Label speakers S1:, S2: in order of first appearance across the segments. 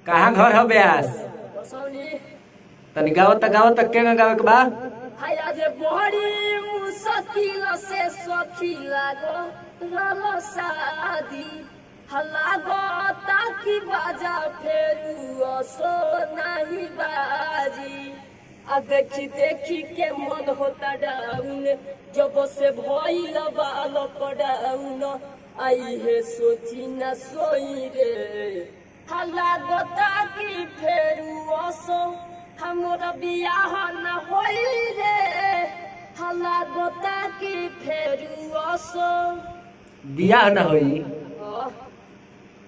S1: कहाँ घर हो ब्यास? तनी गाँव तक के गाँव के बा?
S2: बड़ी मुश्किल से सखी लागो शादी लागो ताकि बाजा फेरू असो नहीं बाजी आ देखी देखी के मन होता डाउन जब से भइल बा लॉकडाउन आई है सोची न सोई रे लागो ताकि फेरू असो हमरा बियाह न होई रे लागो ताकि फेरू असो
S1: बियाह न होई।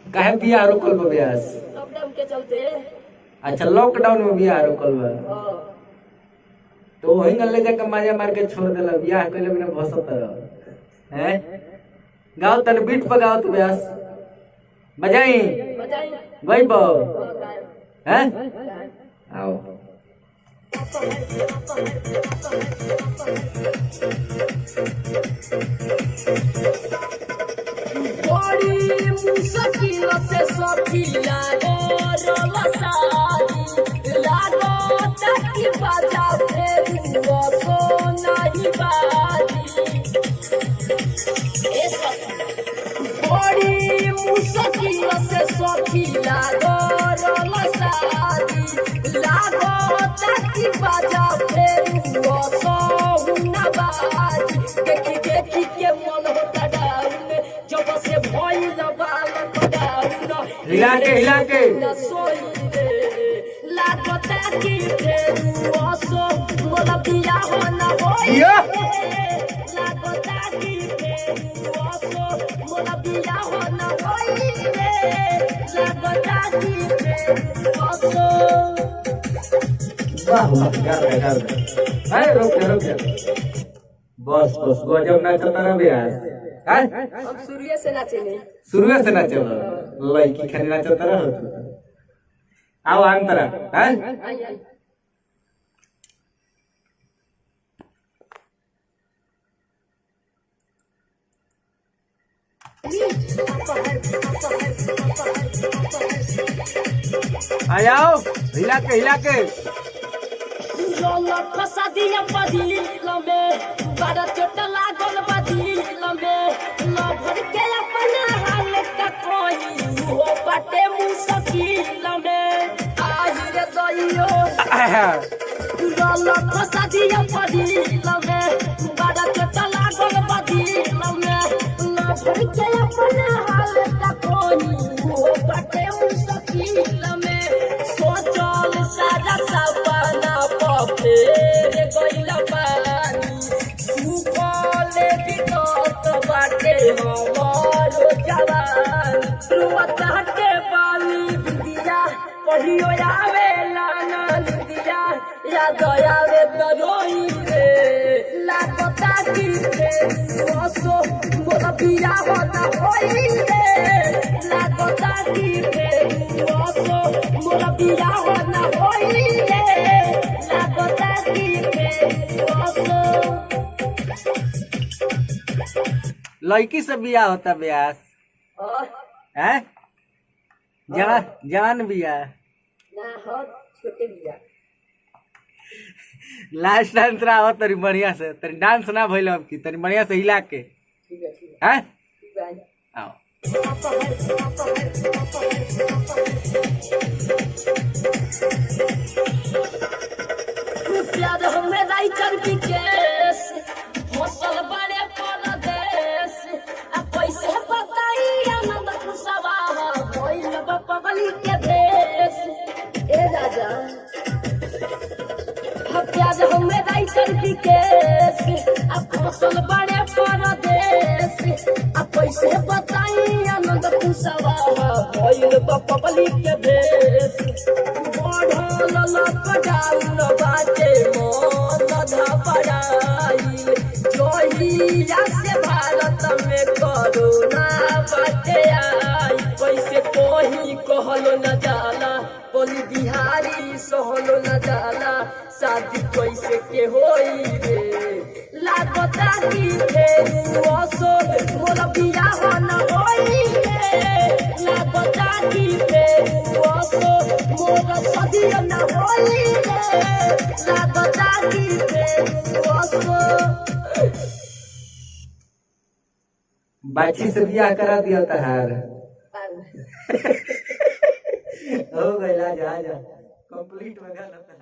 S1: काहे बियाह रोकल बा ब्यास?
S2: लॉकडाउन के चलते।
S1: अच्छा लॉकडाउन में बियाह रोकल बा तो वही गले जाके माजा मार के छोड़ देला बियाह कइले बिना भसत रह हैं। गाओ तन बीट पर गाओ तू ब्यास बजाई गई बो हैं आओ
S2: बड़ी मुश्किल से सखी लागो शादी लागो ताकि बाजा फेरू असो नहीं बाजी बड़ी मुश्किल से सखी लागो शादी लागो ताकि बाजा फेरू असो न बाजी देखी देखी के मन होता डाउन जब से भइल बा लॉकडाउन
S1: हिला के
S2: लागो ताकि फेरू असो मोला बियाह न होई लागो ताकि फेरू असो मोला बियाह न होई रे लागो ताकि फेरू असो
S1: वाह गार अरे रुक बस गजब नाचता ना ब्यास हैं।
S2: हम शुरू से नाचेले
S1: लड़की खाली नाचता रह आओ अंतरा हैं। आ जाओ हिला के
S2: फसा दिया बदिल में बड़ा चोट लागल बदिल में लभर के अपना हाल का कोई हो बाटे मुश्किल में आज रे दइयो फसा दिया बदिल में बड़ा चोट लागल बदिल में लभर के अपना हाल का कोई हो बाटे मुश्किल में सोचल सारा सपना फेर गइला पानी सुपले बिकत बाटे हमारो जवान रुवत हटे पानी दिया कहियो आवे लाना दिया याद आवे त रोई रे लागता कि फेरू असो मोला बियाह न होई रे लागता कि फेरू असो मोला बियाह न होई रे लागता कि फेरू असो
S1: लड़की से बियाह होता ब्यास हैं। जवान बियाह
S2: ना हो छोटे बियाह
S1: लास्ट डांस रहा तरी बढ़िया से तरी डांस ना भइल अब की तरी बढ़िया से हिला के हैं आओ
S2: प्यार हमें राइटर की केस फसल बड़े परदेश आ पैसे बताई आनंद खुशवा भइल बपगली के भेष ए राजा प्यार हमें राइटर की केस आ फसल बड़े परदेश आ पैसे बताई आनंद खुशवा भइल बपगली के भेष बढ़ल लॉकडाउन बाटे मन घबराई जोहिया से भारत में कोरोना बाटे आई कैसे कोही कहलो न जाला बोली बिहारी सहलो न जाला शादी कैसे के होई रे लागता कि फेरू असो मोला बियाह न होई रे लागता कि फेरू असो तोरा सदियो ना होई रे लागता की पे ओसो
S1: बाची से बियाह करा दिया तहार हो गया जा कंप्लीट हो गया